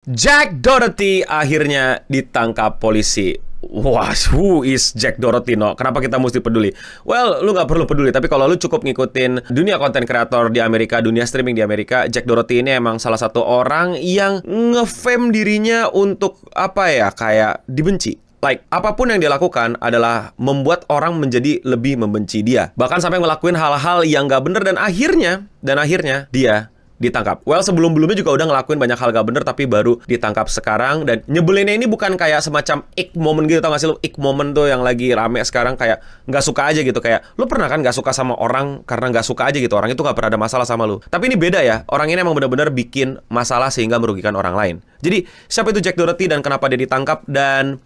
Jack Doherty akhirnya ditangkap polisi. Wah, who is Jack Doherty, no? Kenapa kita mesti peduli? Well, lu nggak perlu peduli, tapi kalau lu cukup ngikutin dunia konten kreator di Amerika, dunia streaming di Amerika, Jack Doherty ini emang salah satu orang yang nge-fame dirinya untuk, apa ya, kayak dibenci. Like, apapun yang dia lakukan adalah membuat orang menjadi lebih membenci dia. Bahkan sampai ngelakuin hal-hal yang nggak bener dan akhirnya dia ditangkap. Well, sebelum-belumnya juga udah ngelakuin banyak hal gak bener, tapi baru ditangkap sekarang. Dan nyebelinnya ini bukan kayak semacam ick moment gitu, tau gak sih lu? Ick moment tuh yang lagi rame sekarang, kayak gak suka aja gitu. Kayak, lu pernah kan gak suka sama orang karena gak suka aja gitu, orang itu gak pernah ada masalah sama lu. Tapi ini beda ya, orang ini emang bener-bener bikin masalah sehingga merugikan orang lain. Jadi, siapa itu Jack Doherty dan kenapa dia ditangkap? Dan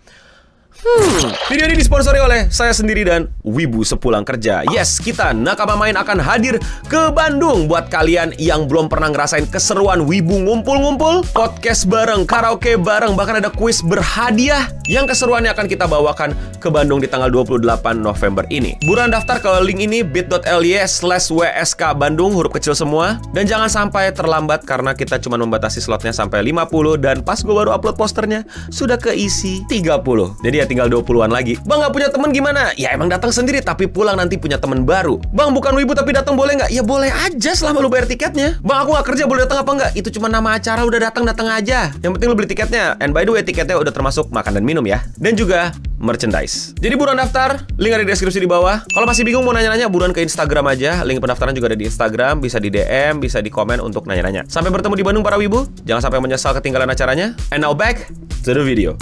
video ini disponsori oleh saya sendiri dan Wibu sepulang kerja. Yes, kita Nakama Main akan hadir ke Bandung. Buat kalian yang belum pernah ngerasain keseruan Wibu ngumpul-ngumpul, podcast bareng, karaoke bareng, bahkan ada kuis berhadiah yang keseruannya akan kita bawakan ke Bandung di tanggal 28 November ini. Buruan daftar ke link ini bit.ly/WSK Bandung, huruf kecil semua. Dan jangan sampai terlambat karena kita cuma membatasi slotnya sampai 50. Dan pas gue baru upload posternya sudah keisi 30. Jadi ya tinggal 20-an lagi. Bang, nggak punya temen gimana? Ya emang datang sendiri tapi pulang nanti punya temen baru. Bang, bukan Wibu tapi datang boleh nggak? Ya boleh aja selama lu bayar tiketnya. Bang, aku nggak kerja, boleh datang apa nggak? Itu cuma nama acara, udah datang aja. Yang penting lu beli tiketnya. And by the way, tiketnya udah termasuk makan dan minum ya. Dan juga merchandise. Jadi buruan daftar, link ada di deskripsi di bawah. Kalau masih bingung mau nanya-nanya, buruan ke Instagram aja. Link pendaftaran juga ada di Instagram, bisa di DM, bisa di komen untuk nanya-nanya. Sampai bertemu di Bandung para Wibu. Jangan sampai menyesal ketinggalan acaranya. And now back to the video.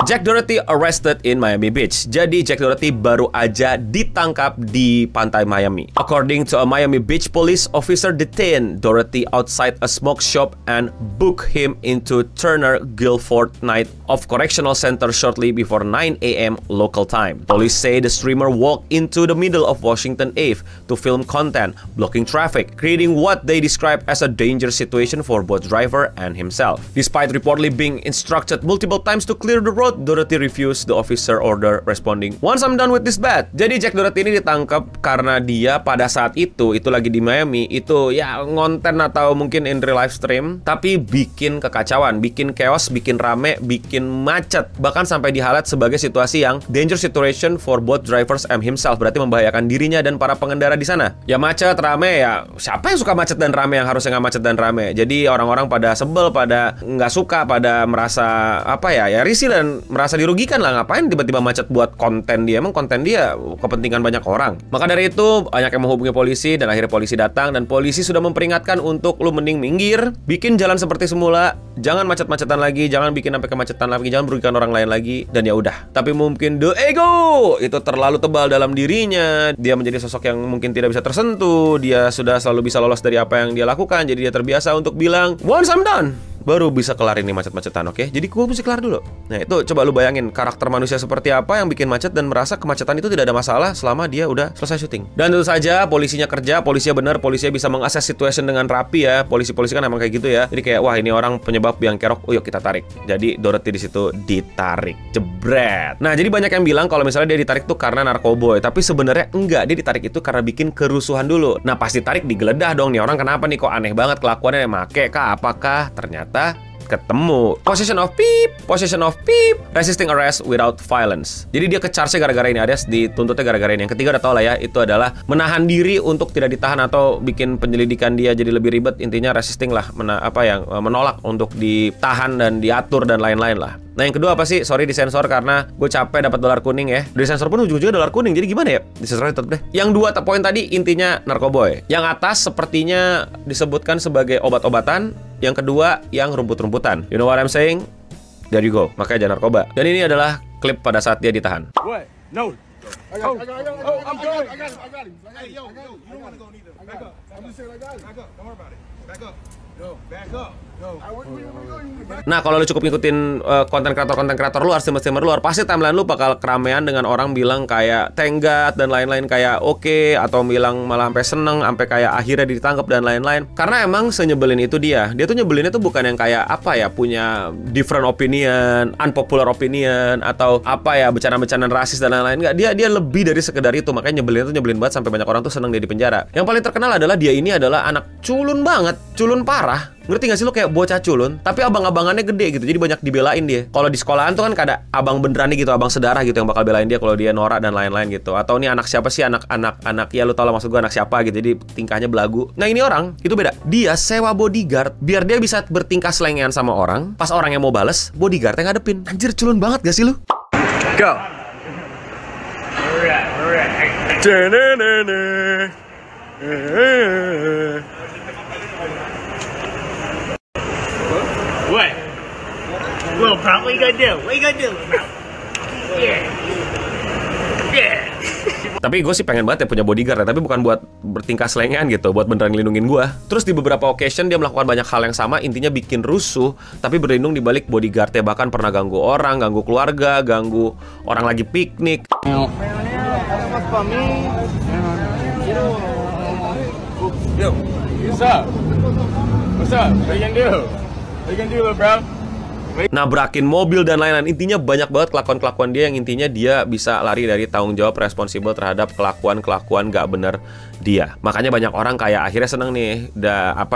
Jack Doherty arrested in Miami Beach. Jadi Jack Doherty baru aja ditangkap di pantai Miami. According to a Miami Beach police officer, detained Doherty outside a smoke shop and booked him into Turner Guilford Night of Correctional Center shortly before 9 a.m. local time. Police say the streamer walked into the middle of Washington Ave to film content, blocking traffic, creating what they describe as a dangerous situation for both driver and himself. Despite reportedly being instructed multiple times to clear the road, Doherty refused the officer order, responding, "Once I'm done with this bad." Jadi Jack Doherty ini ditangkap karena dia pada saat itu lagi di Miami, itu ya ngonten atau mungkin in real live stream, tapi bikin kekacauan, bikin chaos, bikin rame, bikin macet, bahkan sampai dihalat sebagai situasi yang dangerous situation for both drivers and himself, berarti membahayakan dirinya dan para pengendara di sana. Ya macet, rame, ya siapa yang suka macet dan rame, yang harusnya nggak macet dan rame. Jadi orang-orang pada sebel, pada nggak suka, pada merasa apa ya risih dan merasa dirugikan lah. Ngapain tiba-tiba macet buat konten dia? Emang konten dia kepentingan banyak orang. Maka dari itu banyak yang menghubungi polisi dan akhirnya polisi datang dan polisi sudah memperingatkan untuk lu mending minggir, bikin jalan seperti semula, jangan macet-macetan lagi, jangan bikin sampai kemacetan lagi, jangan merugikan orang lain lagi. Dan ya udah. Tapi mungkin the ego itu terlalu tebal dalam dirinya. Dia menjadi sosok yang mungkin tidak bisa tersentuh. Dia sudah selalu bisa lolos dari apa yang dia lakukan. Jadi dia terbiasa untuk bilang, "Once I'm done, baru bisa kelar ini macet-macetan, oke? Jadi gue mesti kelar dulu." Nah itu coba lu bayangin karakter manusia seperti apa yang bikin macet dan merasa kemacetan itu tidak ada masalah selama dia udah selesai syuting. Dan tentu saja polisinya kerja, polisinya bener, polisinya bisa mengakses situation dengan rapi ya. Polisi-polisi kan emang kayak gitu ya. Jadi kayak wah ini orang penyebab biang kerok, oh yuk kita tarik. Jadi Doherty di situ ditarik, jebret. Nah jadi banyak yang bilang kalau misalnya dia ditarik tuh karena narkoboy, tapi sebenarnya enggak, dia ditarik itu karena bikin kerusuhan dulu. Nah pas ditarik digeledah dong nih orang, kenapa nih kok aneh banget kelakuannya, make kah apakah? Ternyata ketemu possession of peep, resisting arrest without violence. Jadi dia ke-charge gara-gara ini, alias dituntutnya gara-gara ini. Yang ketiga udah tau lah ya, itu adalah menahan diri untuk tidak ditahan atau bikin penyelidikan dia jadi lebih ribet. Intinya resisting lah, menolak untuk ditahan dan diatur dan lain-lain lah. Nah yang kedua apa sih? Sorry disensor karena gue capek dapat dolar kuning ya. Disensor pun ujung-ujungnya dolar kuning, jadi gimana ya? Disensor tetap deh. Yang dua poin tadi intinya narkoboy. Yang atas sepertinya disebutkan sebagai obat-obatan. Yang kedua yang rumput-rumputan. You know what I'm saying? There you go. Makanya jangan narkoba. Dan ini adalah klip pada saat dia ditahan. What? No. I got him. Hey, yo, you don't want to go neither. Back up. I'm just saying I got it. Back up. Don't worry about it. Back up. Back up. Go. Nah, kalau lu cukup ngikutin konten kreator luar, streamer luar, pasti timeline lu bakal keramaian dengan orang bilang kayak tenggat dan lain-lain, kayak oke, atau bilang malah sampai seneng, sampai kayak akhirnya ditangkap dan lain-lain. Karena emang senyebelin itu dia tuh nyebelinnya tuh bukan yang kayak apa ya, punya different opinion, unpopular opinion, atau apa ya, bercanda-bercandaan rasis dan lain-lain. Enggak, dia lebih dari sekedar itu. Makanya nyebelin banget sampai banyak orang tuh seneng dia di penjara. Yang paling terkenal adalah dia ini adalah anak culun banget, culun parah. Ngerti gak sih lu, kayak bocah culun, tapi abang-abangannya gede gitu, jadi banyak dibelain dia. Kalau di sekolahan tuh kan ada abang beneran gitu, abang sedarah gitu yang bakal belain dia kalau dia norak dan lain-lain gitu. Atau ini anak siapa sih, anak ya lu tau lah maksud gue, anak siapa gitu, jadi tingkahnya belagu. Nah ini orang, itu beda. Dia sewa bodyguard biar dia bisa bertingkah selengean sama orang. Pas orang yang mau bales, bodyguardnya ngadepin. Anjir, culun banget gak sih lu? Go. What? Little bro, what you gonna do? What you gonna do, bro? Yeah. Yeah. Tapi gue sih pengen banget ya punya bodyguard ya, tapi bukan buat bertingkah selengean gitu, buat beneran ngelindungin gue. Terus di beberapa occasion dia melakukan banyak hal yang sama, intinya bikin rusuh, tapi berlindung di balik bodyguardnya. Bahkan pernah ganggu orang, ganggu keluarga, ganggu orang lagi piknik. Yo, what's up? What's up? What you gonna do? What you gonna do, little bro? Nabrakin mobil dan lain-lain. Intinya banyak banget kelakuan-kelakuan dia yang intinya dia bisa lari dari tanggung jawab, responsibel terhadap kelakuan-kelakuan gak bener dia. Makanya banyak orang kayak akhirnya seneng nih,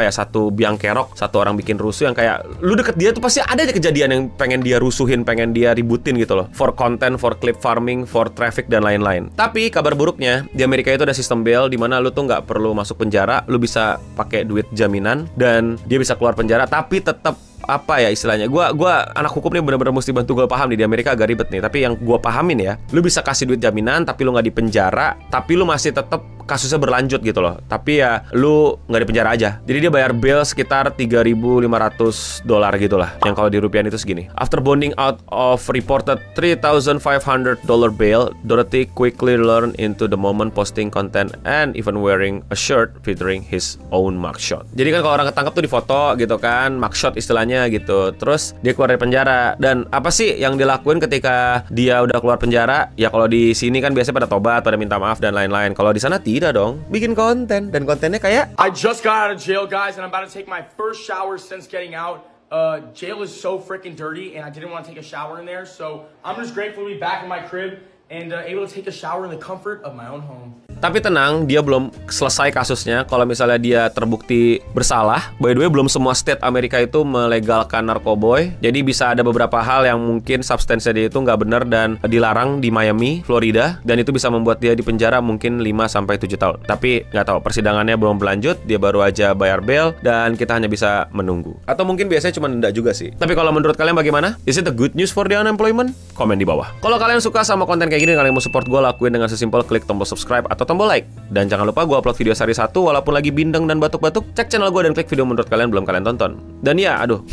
satu biang kerok, satu orang bikin rusuh yang kayak lu deket dia tuh pasti ada aja kejadian yang pengen dia rusuhin, pengen dia ributin gitu loh. For content, for clip farming, for traffic dan lain-lain. Tapi kabar buruknya di Amerika itu ada sistem bail di mana lu tuh nggak perlu masuk penjara, lu bisa pakai duit jaminan dan dia bisa keluar penjara, tapi tetap apa ya istilahnya, gua anak hukum nih bener-bener mesti bantu gue paham nih, di Amerika agak ribet nih, tapi yang gue pahamin ya, lu bisa kasih duit jaminan tapi lu nggak dipenjara, tapi lu masih tetap kasusnya berlanjut gitu loh, tapi ya lu nggak dipenjara aja. Jadi dia bayar bail sekitar $3.500 gitu lah, yang kalau di rupiah itu segini. After bonding out of reported $3,500 bail, Dorothy quickly learned into the moment, posting content and even wearing a shirt featuring his own mugshot. Jadi kan kalau orang ketangkap tuh difoto gitu kan, mugshot istilahnya gitu. Terus dia keluar dari penjara, dan apa sih yang dilakuin ketika dia udah keluar penjara? Ya kalau di sini kan biasanya pada tobat, pada minta maaf dan lain-lain. Kalau di sana tidak dong, bikin konten, dan kontennya kayak I just got out of jail, guys, and I'm about to take my first shower since getting out. Jail is so freaking dirty, and I didn't want to take a shower in there, so I'm just grateful to be back in my crib and able to take a shower in the comfort of my own home. Tapi tenang, dia belum selesai kasusnya. Kalau misalnya dia terbukti bersalah, by the way, belum semua state Amerika itu melegalkan narkoboy. Jadi bisa ada beberapa hal yang mungkin substansinya dia itu nggak benar dan dilarang di Miami, Florida. Dan itu bisa membuat dia di penjara mungkin 5-7 tahun. Tapi nggak tahu, persidangannya belum berlanjut. Dia baru aja bayar bail dan kita hanya bisa menunggu. Atau mungkin biasanya cuma denda juga sih. Tapi kalau menurut kalian bagaimana? Is it a good news for the unemployment? Komen di bawah. Kalau kalian suka sama konten kayak gini, kalian mau support gue, lakuin dengan sesimpel klik tombol subscribe atau tombol like. Dan jangan lupa gue upload video sehari 1 walaupun lagi bindeng dan batuk-batuk. Cek channel gue dan klik video menurut kalian belum kalian tonton. Dan ya, aduh,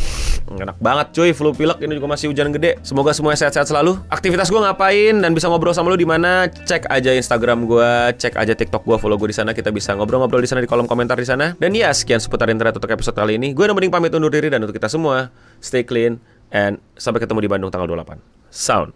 enak banget cuy, flu pilek, ini juga masih hujan gede. Semoga semuanya sehat-sehat selalu. Aktivitas gue ngapain dan bisa ngobrol sama lu di mana? Cek aja Instagram gue, cek aja TikTok gue, follow gue di sana. Kita bisa ngobrol-ngobrol di sana di kolom komentar di sana. Dan ya, sekian seputar internet untuk episode kali ini. Gue udah mending pamit undur diri, dan untuk kita semua, stay clean and sampai ketemu di Bandung tanggal 28. Sound.